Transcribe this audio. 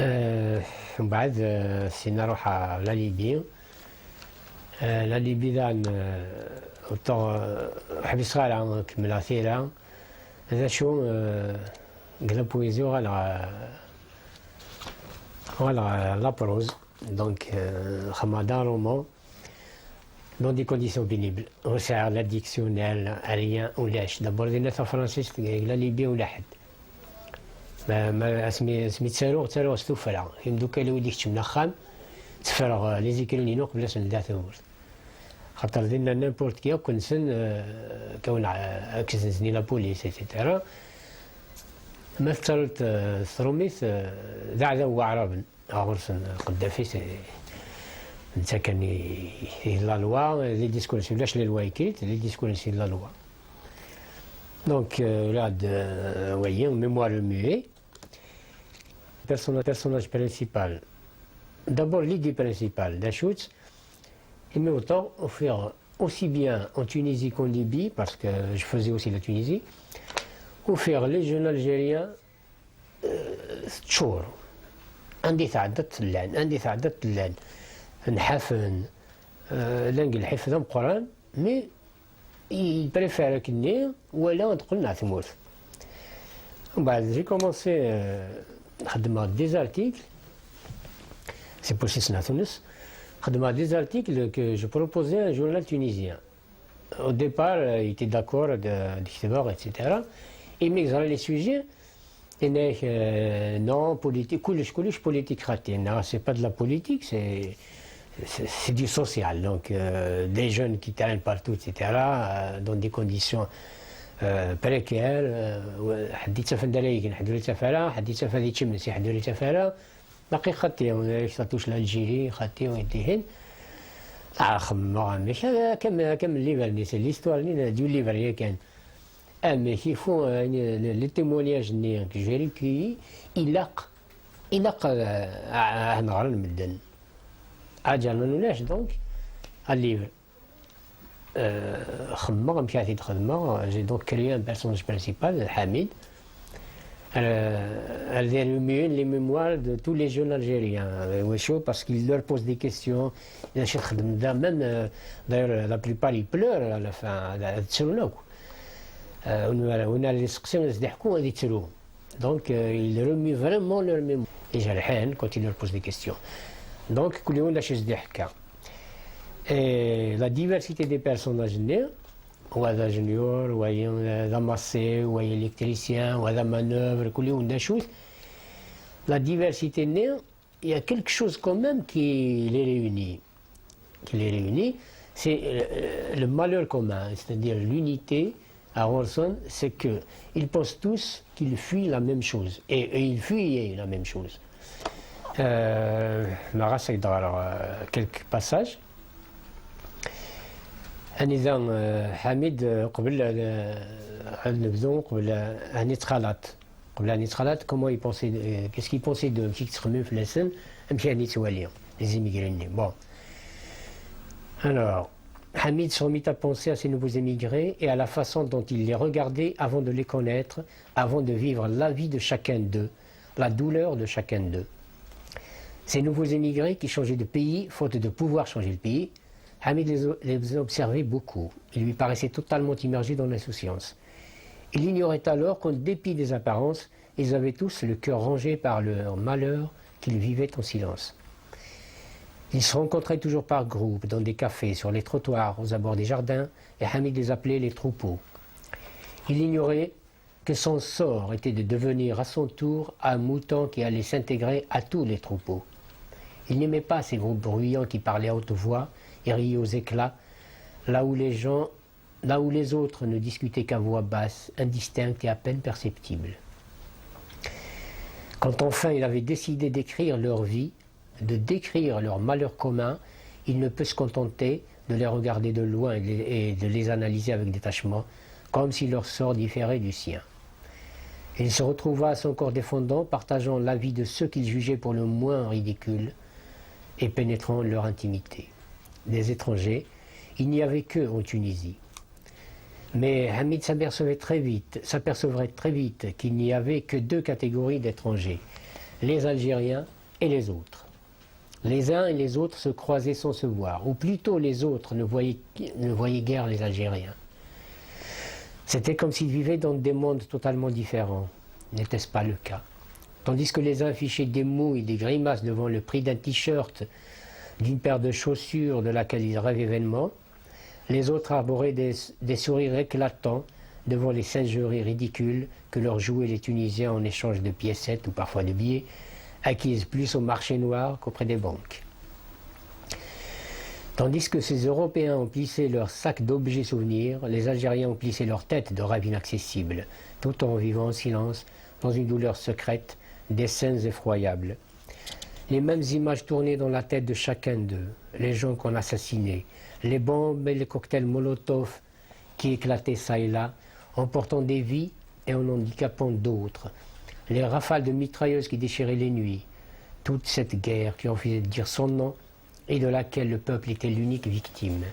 ومن بعد سينا نروح لا ليبي. لا ليبي دان حبس غالا كمل ثيرا هذا شو قلا بويزيو غالا لا بروز دونك خمادا رومون dans des conditions pénibles. وسع l'addictionnel rien ولاش دابور دينا تا فرانسيس لا ليبي ولا حد ما سميت تسالو استوفرا يم دوكا لو يديك تمنا خام تفرغ لي زيكرينينو قبل سندا ثمور خاطر دينا نيمبورت كي كنسن كون اكسنسني لا بوليس ايتترا مثلت ثروميث ذا وعرب غرسن قدافي انت كان لا لوا لي ديسكور لاش لي لوا كيت لي ديسكور سي لا لوا دونك là voyez on mémoire le muet personnage principal d'abord l'idée principale d'Achoutz et mais autant faire aussi bien en Tunisie qu'en Libye parce que je faisais aussi la Tunisie ou faire les jeunes Algériens تشور عندي تعدت اللان نحفن لنقل الحفظ القرآن مي يبريفير كني ولا نقول نعتمر. ومن بعد جي كومونسي نخدم دي زارتيكل سي بوسيس نا تونس خدم دي زارتيكل كو جو بروبوزي ان جورنال تونيزيان. Au départ, il était d'accord d'Ichtibor, etc. Il m'exagère les sujets. Non, politique, coulish politique raté. Non, c'est pas de la politique, c'est du social. Donc, des jeunes qui traînent partout, etc., dans des conditions précaires. حد يتسافر درايك حد يتسافر حد يتسافر ذي تشمس حد يتسافر باقي خاطيهم يخطوش الجيري خاطيهم يديهن خمم كم الليفر سي ليستوار ديال الليفر كان mais il faut les témoignages que j'ai recueillis يلاق نهار المدن اجل ما نولاش دونك الليفر خمم مشات خدمه j'ai donc créé un personnage principal Hamid elle réunit les mémoires de tous les jeunes Algériens parce qu'il leur pose des questions même d'ailleurs la plupart ils pleurent à la fin on a les sections de يضحكوا هذه تسلوهم donc ils remuent vraiment leur mémoire et جرحان quand ils leur posent des questions donc كل يوم داش يضحك et la diversité des personnages nés وهذا جونيور وهذا ماسي وهذا électricien وهذا manœuvre كل يوم داشوت la diversité née il y a quelque chose quand même qui les réunit c'est le malheur commun c'est-à-dire l'unité à Orson, c'est qu'ils pensent tous qu'ils fuient la même chose. Et ils fuyaient la même chose. La race est dans quelques passages. نظام حميد قبل أن نبدو قبل أن يتخلط comment il pensait qu'est-ce qu'il pensait de مشي تخمم في السن مشي أن يتوالي les immigrés. Bon. Alors Hamid se remit à penser à ces nouveaux émigrés et à la façon dont il les regardait avant de les connaître, avant de vivre la vie de chacun d'eux, la douleur de chacun d'eux. Ces nouveaux émigrés qui changeaient de pays, faute de pouvoir changer le pays, Hamid les observait beaucoup. Il lui paraissait totalement immergé dans l'insouciance. Il ignorait alors qu'en dépit des apparences, ils avaient tous le cœur rongé par leur malheur qu'ils vivaient en silence. Ils se rencontraient toujours par groupes, dans des cafés, sur les trottoirs, aux abords des jardins, et Hamid les appelait les troupeaux. Il ignorait que son sort était de devenir à son tour un mouton qui allait s'intégrer à tous les troupeaux. Il n'aimait pas ces groupes bruyants qui parlaient à haute voix et riaient aux éclats, là où les autres ne discutaient qu'à voix basse, indistincte et à peine perceptible. Quand enfin il avait décidé d'écrire leur vie, de décrire leurs malheurs communs, il ne peut se contenter de les regarder de loin et de les analyser avec détachement, comme si leur sort différait du sien. Il se retrouva à son corps défendant, partageant la vie de ceux qu'il jugeait pour le moins ridicules et pénétrant leur intimité. Des étrangers, il n'y avait qu'eux en Tunisie. Mais Hamid s'apercevrait très vite qu'il n'y avait que deux catégories d'étrangers. les Algériens et les autres. Les uns et les autres se croisaient sans se voir, ou plutôt les autres ne voyaient guère les Algériens. C'était comme s'ils vivaient dans des mondes totalement différents. N'était-ce pas le cas? Tandis que les uns fichaient des mous et des grimaces devant le prix d'un t-shirt, d'une paire de chaussures de laquelle ils rêvaient vainement, les autres arboraient des sourires éclatants devant les singeries ridicules que leur jouaient les Tunisiens en échange de piécettes ou parfois de billets, acquises plus au marché noir qu'auprès des banques. Tandis que ces Européens ont plissé leurs sacs d'objets souvenirs, les Algériens ont plissé leurs têtes de rêves inaccessibles, tout en vivant en silence, dans une douleur secrète, des scènes effroyables. Les mêmes images tournaient dans la tête de chacun d'eux, les gens qu'on assassinait, les bombes et les cocktails Molotov qui éclataient çà et là, emportant des vies et en handicapant d'autres, les rafales de mitrailleuses qui déchiraient les nuits, toute cette guerre qui en faisait dire son nom et de laquelle le peuple était l'unique victime.